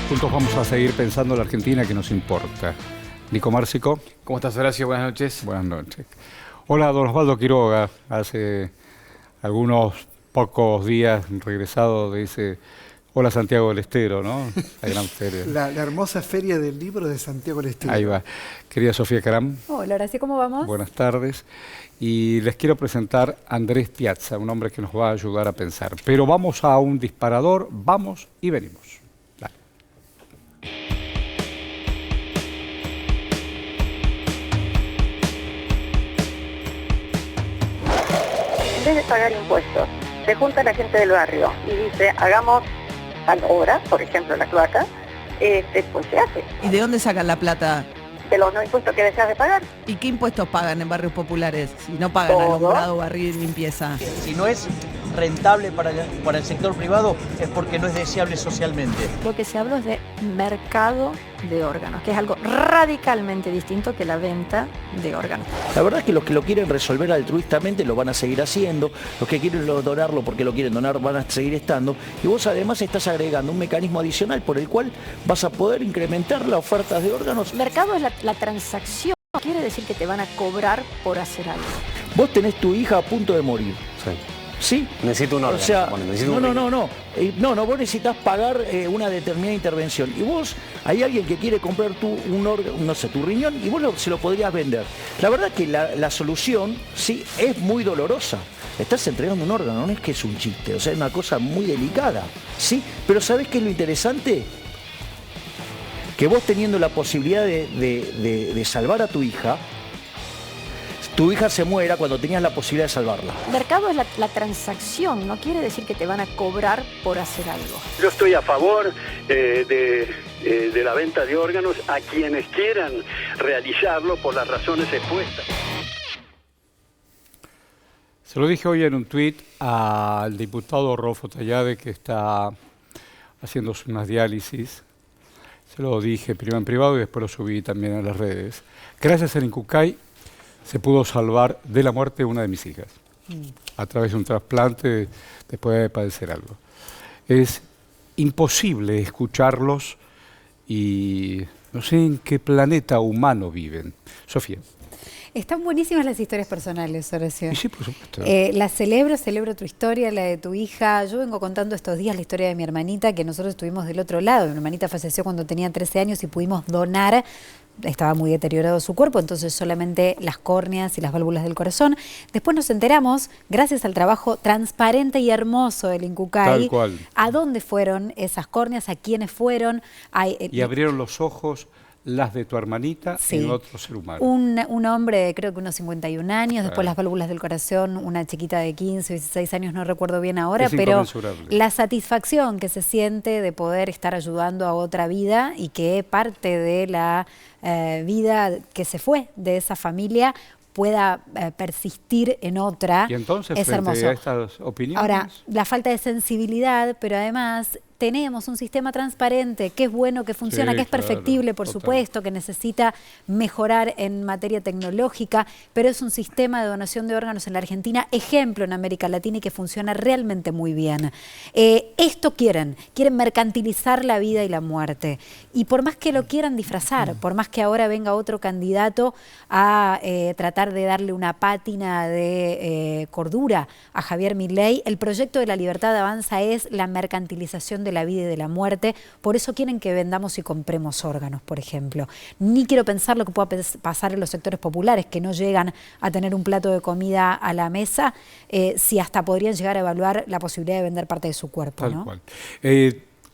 Juntos vamos a seguir pensando en la Argentina que nos importa. Nico Márcico. ¿Cómo estás, Horacio? Buenas noches. Buenas noches. Hola, don Osvaldo Quiroga. Hace algunos pocos días regresado de ese... Hola, Santiago del Estero, ¿no? La gran feria. La hermosa feria del libro de Santiago del Estero. Ahí va. Querida Sofía Caram. Hola, Horacio, ¿cómo vamos? Buenas tardes. Y les quiero presentar a Andrés Piazza, un hombre que nos va a ayudar a pensar. Pero vamos a un disparador, vamos y venimos. Dale. En vez de pagar impuestos, se junta la gente del barrio y dice, hagamos tal obra, por ejemplo la cloaca, pues se hace. ¿Y de dónde sacan la plata? De los no impuestos que deseas de pagar. ¿Y qué impuestos pagan en barrios populares si no pagan Todo. alumbrado, barrido y limpieza? Si no es rentable para el sector privado es porque no es deseable socialmente. Lo que se habla es de mercado de órganos, que es algo radicalmente distinto que la venta de órganos. La verdad es que los que lo quieren resolver altruistamente lo van a seguir haciendo, los que quieren donarlo porque lo quieren donar van a seguir estando, y vos además estás agregando un mecanismo adicional por el cual vas a poder incrementar las ofertas de órganos. Mercado es la transacción, no quiere decir que te van a cobrar por hacer algo. Vos tenés tu hija a punto de morir. Sí. ¿Sí? Necesito un órgano. O sea, Bueno, necesito no, un no, no, no. No, vos necesitas pagar una determinada intervención. Y vos, hay alguien que quiere comprar un órgano, no sé, tu riñón, y vos se lo podrías vender. La verdad que la solución, sí, es muy dolorosa. Estás entregando un órgano, no es que es un chiste, o sea, es una cosa muy delicada, ¿sí? Pero ¿sabés qué es lo interesante? Que vos teniendo la posibilidad de salvar a tu hija se muera cuando tenías la posibilidad de salvarla. Mercado es la transacción, no quiere decir que te van a cobrar por hacer algo. Yo estoy a favor de la venta de órganos a quienes quieran realizarlo por las razones expuestas. Se lo dije hoy en un tuit al diputado Rodolfo Tallade, que está haciendo unas diálisis. Se lo dije primero en privado y después lo subí también a las redes. Gracias al Incucay se pudo salvar de la muerte una de mis hijas a través de un trasplante después de padecer algo. Es imposible escucharlos y no sé en qué planeta humano viven. Sofía. Están buenísimas las historias personales, Horacio. Y sí, por supuesto. Las celebro tu historia, la de tu hija. Yo vengo contando estos días la historia de mi hermanita, que nosotros estuvimos del otro lado. Mi hermanita falleció cuando tenía 13 años y pudimos donar. Estaba muy deteriorado su cuerpo, entonces solamente las córneas y las válvulas del corazón. Después nos enteramos, gracias al trabajo transparente y hermoso del Incucay, a dónde fueron esas córneas, a quiénes fueron. Y abrieron los ojos las de tu hermanita sí. en otro ser humano. Un hombre, creo que unos 51 años, después las válvulas del corazón, una chiquita de 15 o 16 años, no recuerdo bien ahora, pero la satisfacción que se siente de poder estar ayudando a otra vida y que parte de la vida que se fue de esa familia pueda persistir en otra. Y entonces, es hermoso. A estas opiniones. Ahora, la falta de sensibilidad, pero además tenemos un sistema transparente, que es bueno, que funciona, sí, que es perfectible, por supuesto, que necesita mejorar en materia tecnológica, pero es un sistema de donación de órganos en la Argentina, ejemplo en América Latina y que funciona realmente muy bien. Esto quieren mercantilizar la vida y la muerte. Y por más que lo quieran disfrazar, por más que ahora venga otro candidato a tratar de darle una pátina de cordura a Javier Milei, el proyecto de la libertad avanza es la mercantilización de la vida y de la muerte. Por eso quieren que vendamos y compremos órganos, por ejemplo. Ni quiero pensar lo que pueda pasar en los sectores populares que no llegan a tener un plato de comida a la mesa, si hasta podrían llegar a evaluar la posibilidad de vender parte de su cuerpo. Tal ¿no? cual.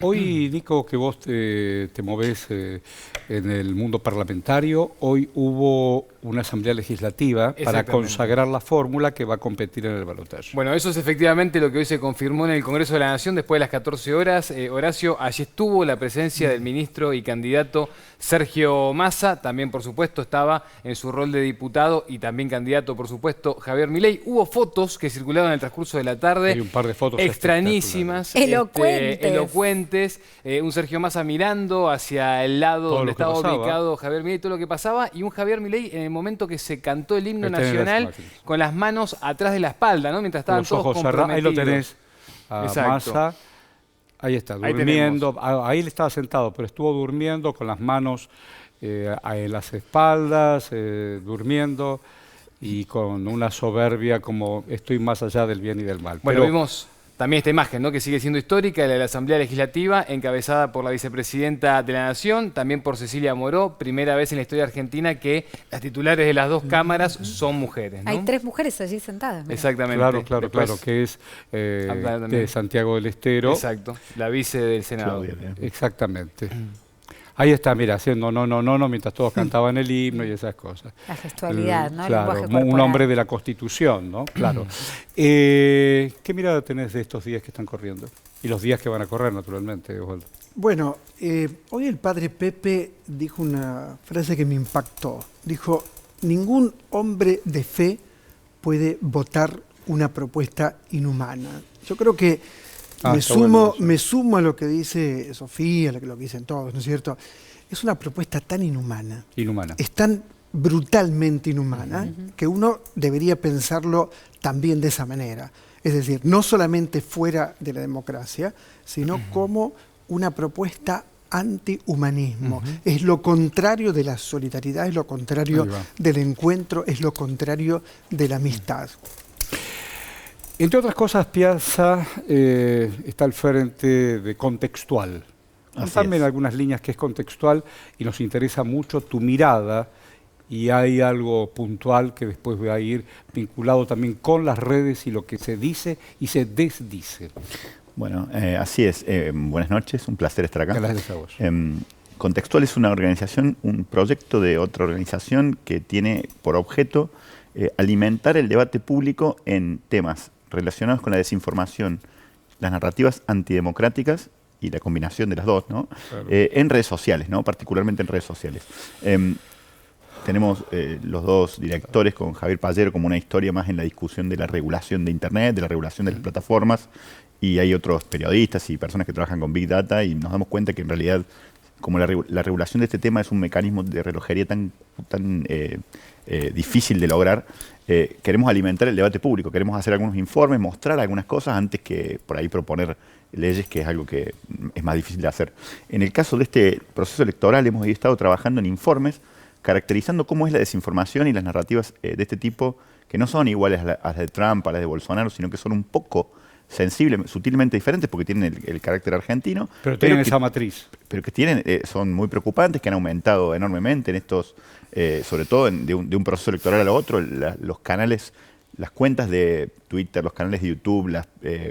Hoy, Nico, que vos te movés en el mundo parlamentario, hoy hubo una asamblea legislativa para consagrar la fórmula que va a competir en el balotaje. Bueno, eso es efectivamente lo que hoy se confirmó en el Congreso de la Nación después de las 14 horas. Horacio, allí estuvo la presencia del ministro y candidato Sergio Massa, también por supuesto estaba en su rol de diputado y también candidato por supuesto Javier Milei. Hubo fotos que circularon en el transcurso de la tarde. Hay un par de fotos extrañísimas, elocuentes. Un Sergio Massa mirando hacia el lado todo donde estaba pasaba. ubicado Javier Milei, todo lo que pasaba, y un Javier Milei en el momento que se cantó el himno nacional con las manos atrás de la espalda, ¿no? Mientras estaban los todos ojos cerrados. Ahí lo tenés a Exacto. Massa Ahí está, Ahí durmiendo. Ahí él estaba sentado, pero estuvo durmiendo con las manos en las espaldas, durmiendo y con una soberbia como estoy más allá del bien y del mal. Bueno, Pero vimos también esta imagen, ¿no?, que sigue siendo histórica, la de la Asamblea Legislativa, encabezada por la vicepresidenta de la Nación, también por Cecilia Moró, primera vez en la historia argentina que las titulares de las dos cámaras son mujeres, ¿no? Hay 3 mujeres allí sentadas. Mira. Exactamente. Claro, Después, que es de Santiago del Estero. exacto, la vice del Senado. Exactamente. Ahí está, mira, haciendo no, mientras todos cantaban el himno y esas cosas. La gestualidad, ¿no? El Claro, lenguaje corporal. un hombre de la Constitución, ¿no? Claro. ¿Qué mirada tenés de estos días que están corriendo? Y los días que van a correr, naturalmente, Osvaldo. Bueno, hoy el padre Pepe dijo una frase que me impactó. Dijo, ningún hombre de fe puede votar una propuesta inhumana. Yo creo que me sumo a lo que dice Sofía, a lo que dicen todos, ¿no es cierto? Es una propuesta tan inhumana. Es tan brutalmente inhumana que uno debería pensarlo también de esa manera. Es decir, no solamente fuera de la democracia, sino como una propuesta antihumanismo. Es lo contrario de la solidaridad, es lo contrario del encuentro, es lo contrario de la amistad. Entre otras cosas, Piazza está al frente de Contextual. Contame en algunas líneas que es Contextual y nos interesa mucho tu mirada y hay algo puntual que después va a ir vinculado también con las redes y lo que se dice y se desdice. Bueno, así es. Buenas noches, un placer estar acá. Gracias a vos. Contextual es una organización, un proyecto de otra organización que tiene por objeto alimentar el debate público en temas relacionados con la desinformación, las narrativas antidemocráticas y la combinación de las dos, ¿no? Claro. En redes sociales, ¿no? Particularmente en redes sociales. Tenemos los dos directores con Javier Pallero como una historia más en la discusión de la regulación de Internet, de la regulación de las plataformas, y hay otros periodistas y personas que trabajan con Big Data y nos damos cuenta que en realidad como la regulación de este tema es un mecanismo de relojería tan difícil de lograr, queremos alimentar el debate público, queremos hacer algunos informes, mostrar algunas cosas antes que por ahí proponer leyes, que es algo que es más difícil de hacer. En el caso de este proceso electoral hemos estado trabajando en informes caracterizando cómo es la desinformación y las narrativas de este tipo, que no son iguales a las de Trump, a las de Bolsonaro, sino que son un poco sensibles, sutilmente diferentes, porque tienen el carácter argentino. Pero tienen esa matriz. Pero que son muy preocupantes, que han aumentado enormemente en estos, sobre todo de un proceso electoral al otro, los canales, las cuentas de Twitter, los canales de YouTube, las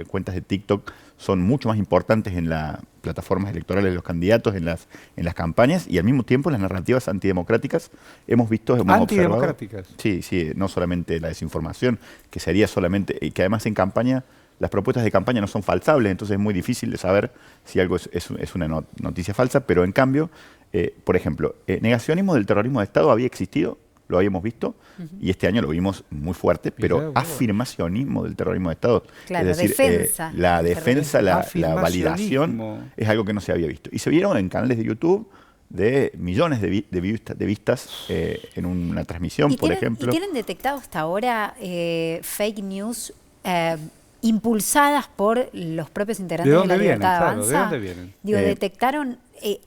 cuentas de TikTok son mucho más importantes en las plataformas electorales de los candidatos, en las campañas, y al mismo tiempo las narrativas antidemocráticas hemos ¿Antidemocráticas? Sí, no solamente la desinformación, que sería solamente, y que además en campaña las propuestas de campaña no son falsables, entonces es muy difícil de saber si algo es una noticia falsa, pero en cambio, por ejemplo, negacionismo del terrorismo de Estado había existido, lo habíamos visto, y este año lo vimos muy fuerte, pero afirmacionismo del terrorismo de Estado, claro, es decir, la defensa, la validación, es algo que no se había visto. Y se vieron en canales de YouTube de millones de vistas en una transmisión, por ejemplo. ¿Y tienen detectado hasta ahora fake news impulsadas por los propios integrantes de la Libertad Avanza? ¿De dónde vienen? Digo, detectaron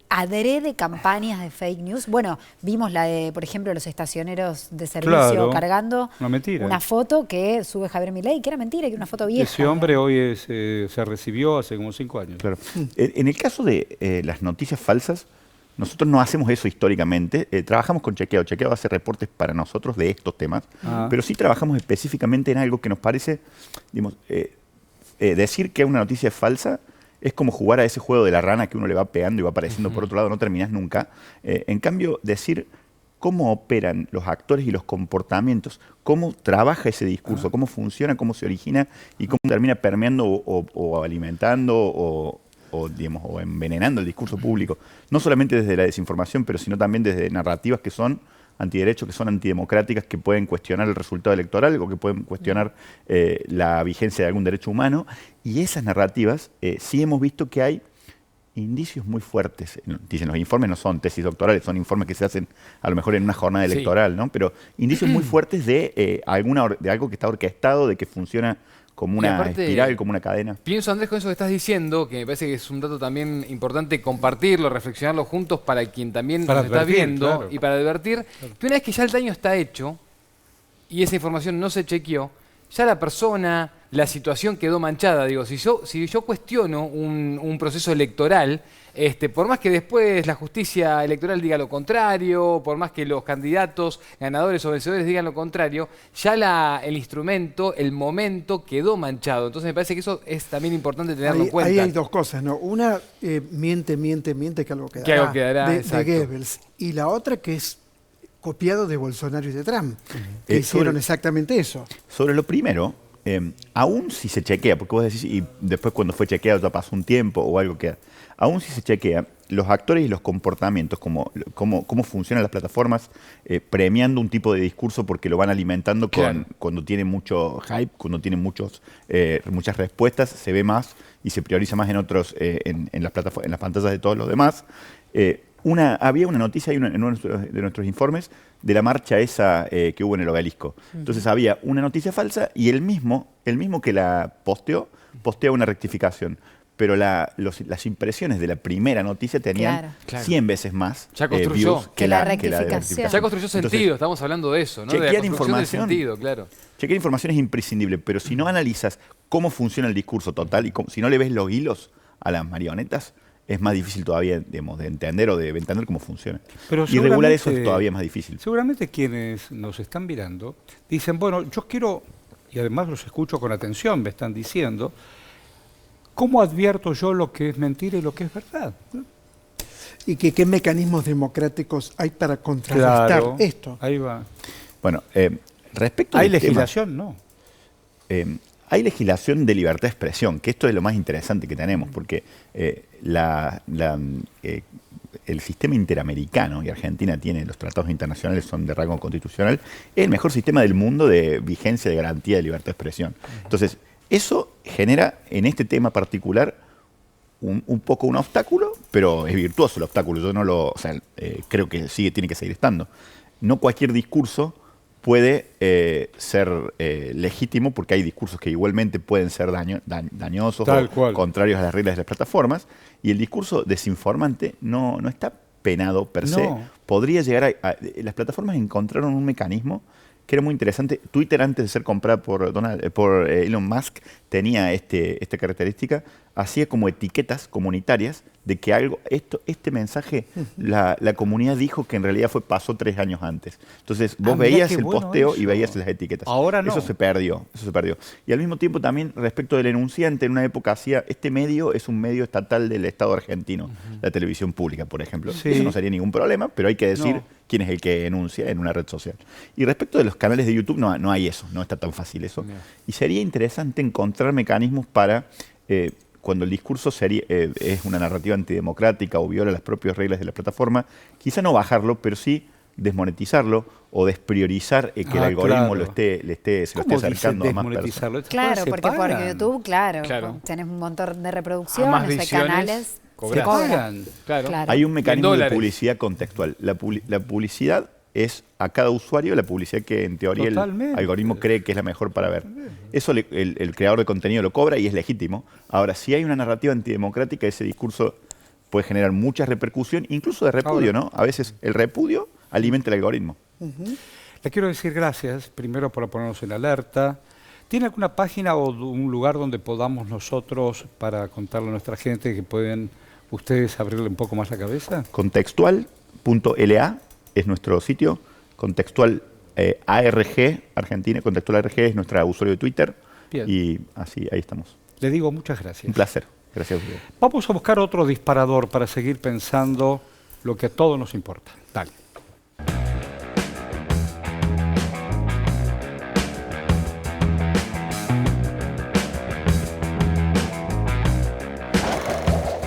adrede campañas de fake news. Bueno, vimos la de, por ejemplo, los estacioneros de servicio cargando una foto que sube Javier Milei, que era mentira, que era una foto vieja. Ese hombre hoy se recibió hace como 5 años. Claro. En el caso de las noticias falsas, nosotros no hacemos eso históricamente, trabajamos con Chequeado. Chequeado hace reportes para nosotros de estos temas, pero sí trabajamos específicamente en algo que nos parece, digamos, decir que una noticia es falsa es como jugar a ese juego de la rana que uno le va pegando y va apareciendo por otro lado, no terminás nunca. En cambio, decir cómo operan los actores y los comportamientos, cómo trabaja ese discurso, cómo funciona, cómo se origina y cómo termina permeando o alimentando o envenenando el discurso público, no solamente desde la desinformación, pero sino también desde narrativas que son antiderechos, que son antidemocráticas, que pueden cuestionar el resultado electoral o que pueden cuestionar la vigencia de algún derecho humano. Y esas narrativas sí hemos visto que hay indicios muy fuertes. Dicen, los informes no son tesis doctorales, son informes que se hacen a lo mejor en una jornada electoral, ¿no? Pero indicios muy fuertes de algo que está orquestado, de que funciona como Y una aparte, espiral, como una cadena. Pienso, Andrés, con eso que estás diciendo, que me parece que es un dato también importante compartirlo, reflexionarlo juntos para quien también Para nos está advertir, viendo claro. y para advertir que una vez que ya el daño está hecho y esa información no se chequeó, ya la persona, la situación quedó manchada. Digo, si yo cuestiono un proceso electoral, por más que después la justicia electoral diga lo contrario, por más que los candidatos, ganadores o vencedores digan lo contrario, ya el instrumento, el momento quedó manchado. Entonces me parece que eso es también importante tenerlo en cuenta. Ahí hay dos cosas, ¿no? Una, miente, que algo quedará. Que algo quedará, de exacto. Goebbels. Y la otra que es copiado de Bolsonaro y de Trump, que Eh, hicieron sobre- exactamente eso. Sobre lo primero, aún si se chequea, porque vos decís, y después cuando fue chequeado ya pasó un tiempo o algo que... Aún si se chequea, los actores y los comportamientos, cómo funcionan las plataformas, premiando un tipo de discurso porque lo van alimentando cuando tiene mucho hype, cuando tiene muchas respuestas, se ve más y se prioriza más en otros, en las pantallas de todos los demás. Había una noticia en uno de nuestros informes de la marcha esa que hubo en el Obelisco. Entonces había una noticia falsa y el mismo que la postea una rectificación. Pero las impresiones de la primera noticia tenían Claro. 100 veces más Ya construyó. views Que la de rectificación. Ya construyó sentido, Entonces, estamos hablando de eso, ¿no? De la chequear construcción del información. sentido, claro. chequear información es imprescindible, pero si no analizas cómo funciona el discurso total y si no le ves los hilos a las marionetas, es más difícil todavía, digamos, de entender cómo funciona. Pero Y regular eso es seguramente- todavía más difícil. Seguramente quienes nos están mirando dicen, bueno, yo quiero, y además los escucho con atención, me están diciendo, ¿cómo advierto yo lo que es mentira y lo que es verdad? Y qué mecanismos democráticos hay para contrarrestar Claro, esto. ahí va. Bueno, respecto ¿Hay del tema, legislación? No. hay legislación de libertad de expresión, que esto es lo más interesante que tenemos, porque el sistema interamericano, y Argentina tiene, los tratados internacionales son de rango constitucional, es el mejor sistema del mundo de vigencia de garantía de libertad de expresión. Entonces, eso genera en este tema particular un poco un obstáculo, pero es virtuoso el obstáculo. Yo no creo que tiene que seguir estando. No cualquier discurso puede ser legítimo, porque hay discursos que igualmente pueden ser dañosos Tal o cual. contrarios a las reglas de las plataformas, y el discurso desinformante no está penado per se. No. Podría llegar las plataformas encontraron un mecanismo que era muy interesante. Twitter, antes de ser comprada por Elon Musk, tenía esta característica. Hacía como etiquetas comunitarias de que este mensaje, la comunidad dijo que en realidad pasó 3 años antes. Entonces vos mirá veías qué el bueno posteo eso. y veías las etiquetas. Ahora no. Eso se perdió. Y al mismo tiempo también, respecto del enunciante, en una época este medio es un medio estatal del Estado argentino, la televisión pública, por ejemplo. Sí. Eso no sería ningún problema, pero hay que decir No. quién es el que enuncia en una red social. Y respecto de los canales de YouTube, no hay eso, no está tan fácil eso. No. Y sería interesante encontrar mecanismos para, cuando el discurso es una narrativa antidemocrática o viola las propias reglas de la plataforma, quizá no bajarlo, pero sí desmonetizarlo o despriorizar que el algoritmo claro. se lo esté ¿Cómo dice acercando a más personas. desmonetizarlo? Estas Claro, cosas se porque por pagan. YouTube, claro, Claro. tenés un montón de A más reproducciones, hay visiones, canales, cobrás. se cobra. Pagan. Claro. Claro. Hay un mecanismo de dólares. publicidad contextual. La publicidad es a cada usuario la publicidad que en teoría el Totalmente. algoritmo cree que es la mejor para ver. Eso el creador de contenido lo cobra y es legítimo. Ahora, si hay una narrativa antidemocrática, ese discurso puede generar mucha repercusión, incluso de repudio, Ahora. ¿no? A veces el repudio alimenta el algoritmo. Le quiero decir gracias, primero por ponernos en alerta. ¿Tiene alguna página o un lugar donde podamos nosotros, para contarle a nuestra gente, que pueden ustedes abrirle un poco más la cabeza? Contextual.la es nuestro sitio. Contextual ARG, Argentina, Contextual ARG es nuestra usuario de Twitter. Bien. Y así, ahí estamos. Le digo muchas gracias. Un placer. Gracias a ustedes. Vamos a buscar otro disparador para seguir pensando lo que a todos nos importa. Dale.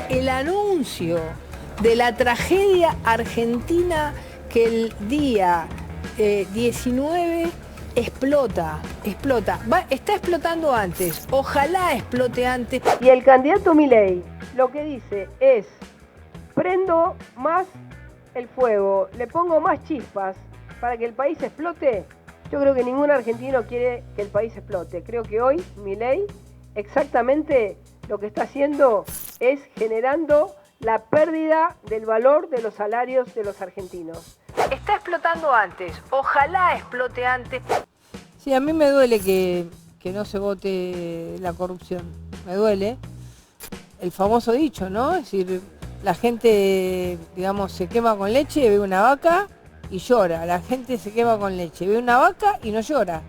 El anuncio de la tragedia argentina que el día 19 explota. Está explotando antes, ojalá explote antes. Y el candidato Milei lo que dice es, prendo más el fuego, le pongo más chispas para que el país explote Yo creo que ningún argentino quiere que el país explote. Creo que hoy Milei exactamente lo que está haciendo es generando la pérdida del valor de los salarios de los argentinos. Está explotando antes, ojalá explote antes. Sí, a mí me duele que no se vote la corrupción, me duele. El famoso dicho, ¿no? Es decir, la gente, digamos, se quema con leche, ve una vaca y llora. La gente se quema con leche, ve una vaca y no llora.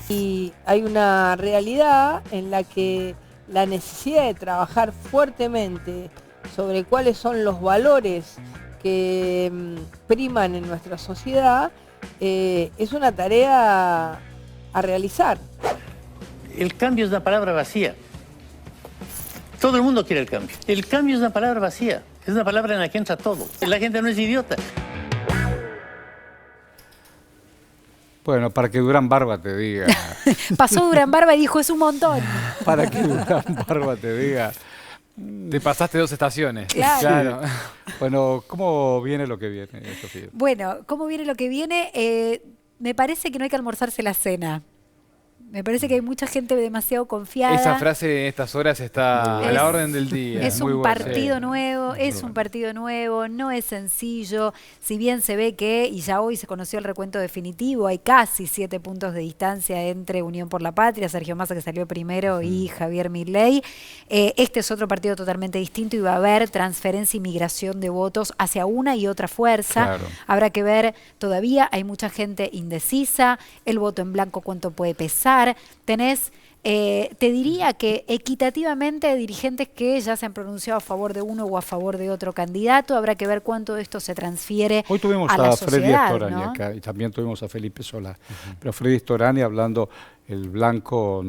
Y hay una realidad en la que la necesidad de trabajar fuertemente sobre cuáles son los valores que priman en nuestra sociedad es una tarea a realizar. El cambio es una palabra vacía. Todo el mundo quiere el cambio. El cambio es una palabra vacía. Es una palabra en la que entra todo. La gente no es idiota. Bueno, para que Durán Barba te diga. Pasó Durán Barba y dijo, es un montón. Para que Durán Barba te diga. Te pasaste 2 estaciones. Claro. Bueno, ¿cómo viene lo que viene, Sofía? Bueno, ¿cómo viene lo que viene? Me parece que no hay que almorzarse la cena. Me parece que hay mucha gente demasiado confiada. Esa frase en estas horas está a la orden del día. Es un partido nuevo, es un partido nuevo, no es sencillo. Si bien se ve que, y ya hoy se conoció el recuento definitivo, hay casi 7 puntos de distancia entre Unión por la Patria, Sergio Massa que salió primero y Javier Milei. Este es otro partido totalmente distinto y va a haber transferencia y migración de votos hacia una y otra fuerza. Claro. Habrá que ver, todavía hay mucha gente indecisa, el voto en blanco cuánto puede pesar. Tenés, te diría que equitativamente dirigentes que ya se han pronunciado a favor de uno o a favor de otro candidato. Habrá que ver cuánto de esto se transfiere Hoy tuvimos a la Freddy sociedad, Storani ¿no? acá y también tuvimos a Felipe Solá. Pero Freddy Storani hablando el blanco,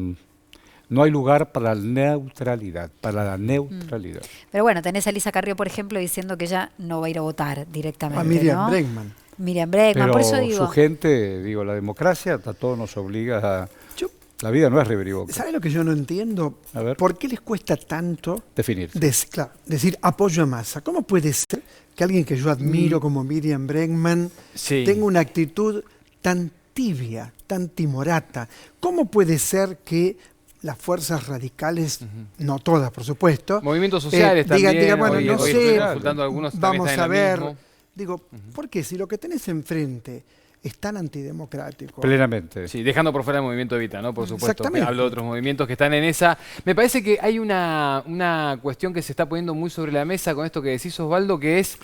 no hay lugar para la neutralidad, Pero bueno, tenés a Elisa Carrió, por ejemplo, diciendo que ella no va a ir a votar directamente. A Miriam ¿no? Bregman. Miriam Bregman, Pero por eso digo. su gente, digo, la democracia a todos nos obliga a... La vida no es rebrivoca. ¿Sabe lo que yo no entiendo? A ver. ¿Por qué les cuesta tanto Definir. decir apoyo a Massa? ¿Cómo puede ser que alguien que yo admiro como Miriam Bregman tenga una actitud tan tibia, tan timorata? ¿Cómo puede ser que las fuerzas radicales, no todas por supuesto, movimientos sociales también, digan, bueno, no sé, algunos vamos a ver, mismo. digo, ¿por qué? Si lo que tenés enfrente es tan antidemocrático. Plenamente. Sí, dejando por fuera el movimiento Evita, ¿no? Por supuesto. Exactamente. Hablo de otros movimientos que están en esa. Me parece que hay una cuestión que se está poniendo muy sobre la mesa con esto que decís, Osvaldo, que es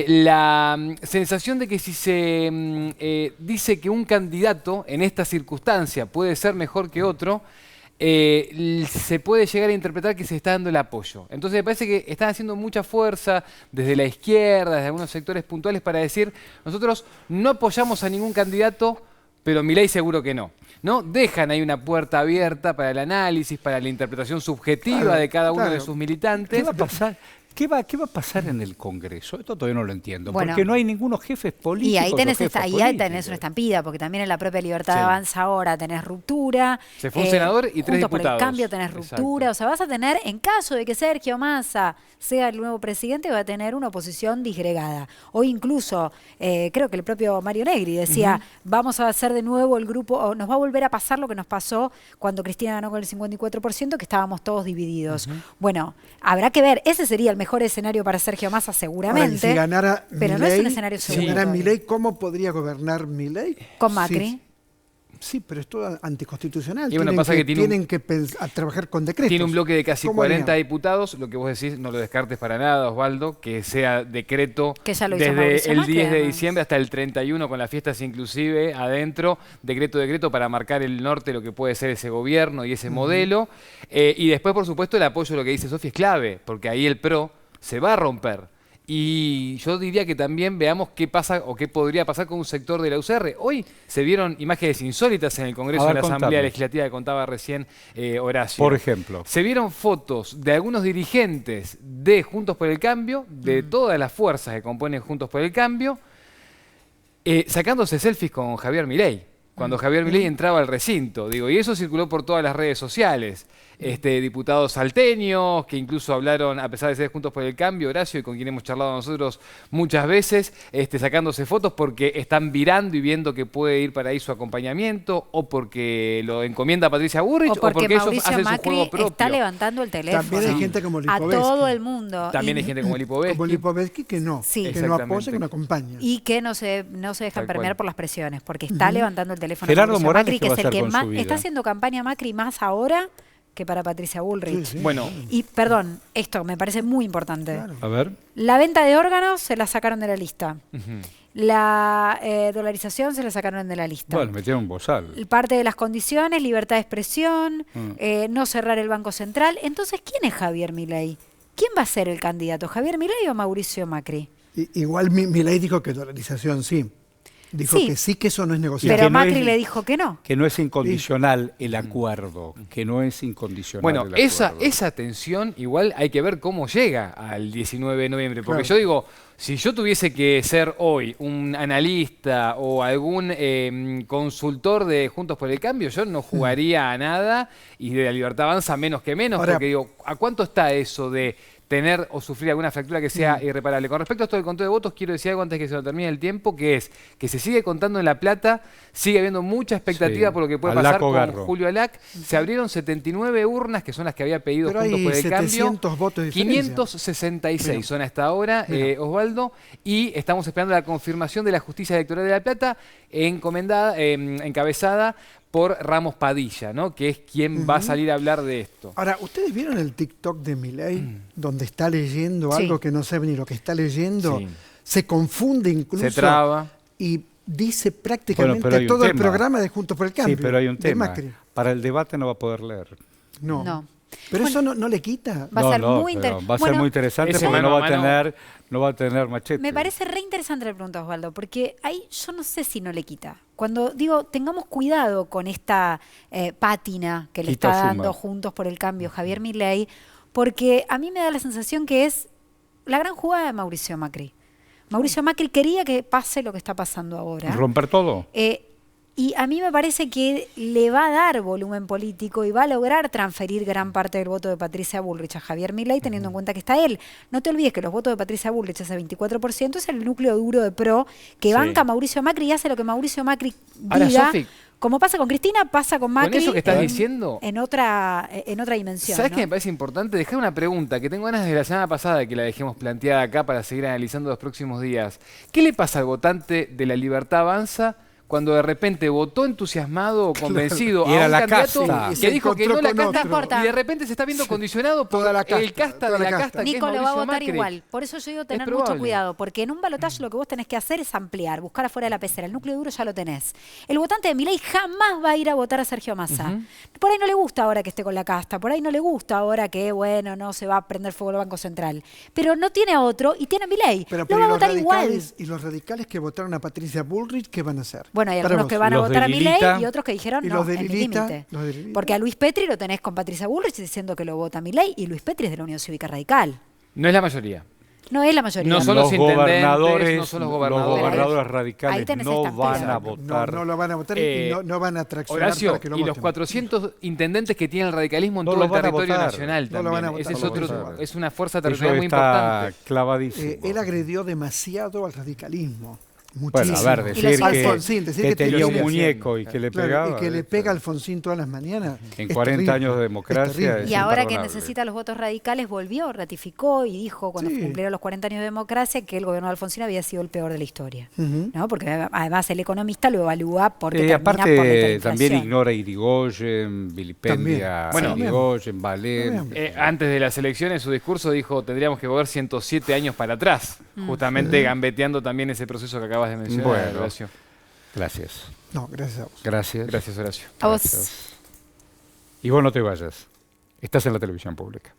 la sensación de que si se dice que un candidato en esta circunstancia puede ser mejor que otro, se puede llegar a interpretar que se está dando el apoyo. Entonces me parece que están haciendo mucha fuerza desde la izquierda, desde algunos sectores puntuales para decir, nosotros no apoyamos a ningún candidato, pero Milei seguro que no. ¿No? Dejan ahí una puerta abierta para el análisis, para la interpretación subjetiva de cada uno de sus militantes. ¿Qué va a pasar? ¿Qué va a pasar en el Congreso? Esto todavía no lo entiendo, Bueno, porque no hay ningunos jefes políticos. Y ahí tenés, políticos. tenés una estampida, porque también en la propia Libertad Avanza ahora tenés ruptura. Se fue un senador y 3 Juntos diputados. por el Cambio tenés ruptura. O sea, vas a tener, en caso de que Sergio Massa sea el nuevo presidente, va a tener una oposición disgregada. Hoy incluso, creo que el propio Mario Negri decía, vamos a hacer de nuevo el grupo, o nos va a volver a pasar lo que nos pasó cuando Cristina ganó con el 54%, que estábamos todos divididos. Bueno, habrá que ver, ese sería el mejor escenario para Sergio Massa seguramente. Ahora, si ganara pero Milei, no es un escenario seguro. Si ganara Milei, ¿cómo podría gobernar Milei? Con Macri. Sí, pero es todo anticonstitucional. Y bueno, pasa que tienen que trabajar con decretos. Tiene un bloque de casi ¿Cómo 40 harían? diputados, lo que vos decís no lo descartes para nada, Osvaldo, que sea decreto Que ya lo hizo desde Mauricio el Macri, 10 de además. diciembre hasta el 31 con las fiestas inclusive adentro, decreto para marcar el norte, lo que puede ser ese gobierno y ese modelo. Y después, por supuesto, el apoyo, lo que dice Sofía, es clave, porque ahí el PRO se va a romper. Y yo diría que también veamos qué pasa o qué podría pasar con un sector de la UCR. Hoy se vieron imágenes insólitas en el Congreso de la Asamblea Legislativa que contaba recién Horacio. Por ejemplo. Se vieron fotos de algunos dirigentes de Juntos por el Cambio, de todas las fuerzas que componen Juntos por el Cambio, sacándose selfies con Javier Milei. Cuando Javier Milei entraba al recinto, digo, y eso circuló por todas las redes sociales. diputados salteños, que incluso hablaron, a pesar de ser Juntos por el Cambio, Horacio, y con quien hemos charlado nosotros muchas veces, sacándose fotos porque están virando y viendo que puede ir para ahí su acompañamiento, o porque lo encomienda Patricia Bullrich, o porque ellos Mauricio hacen Macri su juego propio. está levantando el teléfono. También hay gente como a Lipovetsky. todo el mundo. También hay gente como Lipovetsky. Como Lipovetsky que no, Sí. que no apoya, que no acompaña. Y que no se dejan Tal permear cual. por las presiones, porque está levantando el teléfono Gerardo Mauricio Morales, Macri, ¿qué que va es a el hacer que con más su vida? está haciendo campaña Macri más ahora que para Patricia Bullrich. Sí, sí. Bueno, Y perdón, esto me parece muy importante. Claro. A ver. La venta de órganos se la sacaron de la lista. ujú. La dolarización se la sacaron de la lista. Bueno, metieron un bozal. Parte de las condiciones, libertad de expresión, Mm. no cerrar el Banco Central. Entonces, ¿quién es Javier Milei? ¿Quién va a ser el candidato? ¿Javier Milei o Mauricio Macri? Igual Milei dijo que dolarización sí. Dijo Sí. que sí, que eso no es negociable. Pero que no Macri es- le dijo que no. Que no es incondicional el acuerdo. Que no es incondicional Bueno, el esa acuerdo. tensión igual hay que ver cómo llega al 19 de noviembre. Porque Claro. yo digo, si yo tuviese que ser hoy un analista o algún consultor de Juntos por el Cambio, yo no jugaría a nada, y de la Libertad Avanza menos que menos, Ahora- porque digo, ¿a cuánto está eso de tener o sufrir alguna fractura que sea irreparable? Con respecto a esto del conteo de votos, quiero decir algo antes que se nos termine el tiempo, que es que se sigue contando en La Plata, sigue habiendo mucha expectativa Sí, por lo que puede Alac pasar con Garro. Julio Alac. Se abrieron 79 urnas, que son las que había pedido Pero Juntos hay por el 700 Cambio. votos de diferencia. 566 son hasta ahora, Mira. Osvaldo, y estamos esperando la confirmación de la Justicia Electoral de La Plata, encabezada por Ramos Padilla, ¿no? Que es quien va a salir a hablar de esto. Ahora, ¿ustedes vieron el TikTok de Milei donde está leyendo Sí. algo que no sabe ni lo que está leyendo? Sí. Se confunde incluso. Se traba. Y dice prácticamente Bueno, pero hay un todo el tema. programa de Juntos por el Cambio. Sí, pero hay un de tema. Macri. Para el debate no va a poder leer. No. No. Pero Bueno, eso no le quita. Va a ser No, muy pero interesante. va a ser muy interesante ese porque mano no a va a tener machete. Me parece re interesante la pregunta, Osvaldo, porque ahí yo no sé si no le quita. Cuando digo, tengamos cuidado con esta pátina que le Quita está suma. dando Juntos por el Cambio Javier Milei, porque a mí me da la sensación que es la gran jugada de Mauricio Macri. Mauricio Macri quería que pase lo que está pasando ahora. ¿Romper todo? Y a mí me parece que le va a dar volumen político y va a lograr transferir gran parte del voto de Patricia Bullrich a Javier Milei, teniendo en cuenta que está él. No te olvides que los votos de Patricia Bullrich, ese 24%, es el núcleo duro de PRO que Sí. banca a Mauricio Macri y hace lo que Mauricio Macri Ahora, diga. Sofi, Como pasa con Cristina, pasa con Macri. con eso que estás diciendo, en otra dimensión. ¿sabes ¿no? qué me parece importante? Dejar una pregunta que tengo ganas de la semana pasada de que la dejemos planteada acá para seguir analizando los próximos días. ¿Qué le pasa al votante de la Libertad Avanza cuando de repente votó entusiasmado o convencido Y a era un la candidato casta. Y que se dijo que no encontró la con casta otro. No importa. y de repente se está viendo condicionado por Toda la casta, el casta toda de la la casta. casta que es Nico lo va a Mauricio votar Macri? igual. Por eso yo digo tener probable. mucho cuidado, porque en un balotaje lo que vos tenés que hacer es ampliar, buscar afuera de la pecera. El núcleo duro ya lo tenés. El votante de Milei jamás va a ir a votar a Sergio Massa. Por ahí no le gusta ahora que esté con la casta, por ahí no le gusta ahora que, bueno, no se va a prender fuego el Banco Central. Pero no tiene a otro y tiene a Milei. Pero, Lo pero va a ¿y los votar igual. radicales, y los radicales que votaron a Patricia Bullrich, ¿qué van a hacer? Bueno, hay Para algunos vos. que van a Los de votar a Milei Lilita. y otros que dijeron ¿Y no, los de en el Lilita? límite. Los de Lilita. Porque a Luis Petri lo tenés con Patricia Bullrich diciendo que lo vota Milei y Luis Petri es de la Unión Cívica Radical. No es la mayoría. No es la mayoría. No son los intendentes, gobernadores, no son los gobernadores. gobernadores Ahí radicales tenés no estampida. van a No, votar. no lo van a votar y no van a traccionar Horacio, para que lo y los voten. 400 intendentes que tiene el radicalismo en No todo lo el van a territorio votar. nacional No lo también. van a votar, Ese es no lo van a otro, votar. es una fuerza Eso territorial muy está importante. clavadísimo. Él agredió demasiado al radicalismo. Bueno, Muchísimo. a ver, decir que, Alfonsín, decir que que tenía un tiene- muñeco y que le Claro, pegaba. y que le pega a Alfonsín todas las mañanas. En es 40 terrible, años de es democracia terrible. es Y ahora que imperdonable. necesita los votos radicales volvió, ratificó y dijo cuando Sí. cumplieron los 40 años de democracia que el gobierno de Alfonsín había sido el peor de la historia. Ujú. ¿No? Porque además el economista lo evalúa porque termina por aparte, también hiperinflación. ignora a Irigoyen, vilipendia También. a Irigoyen, Valén. También. Antes de las elecciones, su discurso dijo tendríamos que volver 107 años para atrás, justamente gambeteando también ese proceso que acabas de mencionar, Bueno. Horacio. Gracias. No, gracias a vos. Gracias. Gracias, Horacio. A vos. Gracias. Y vos no te vayas. Estás en la televisión pública.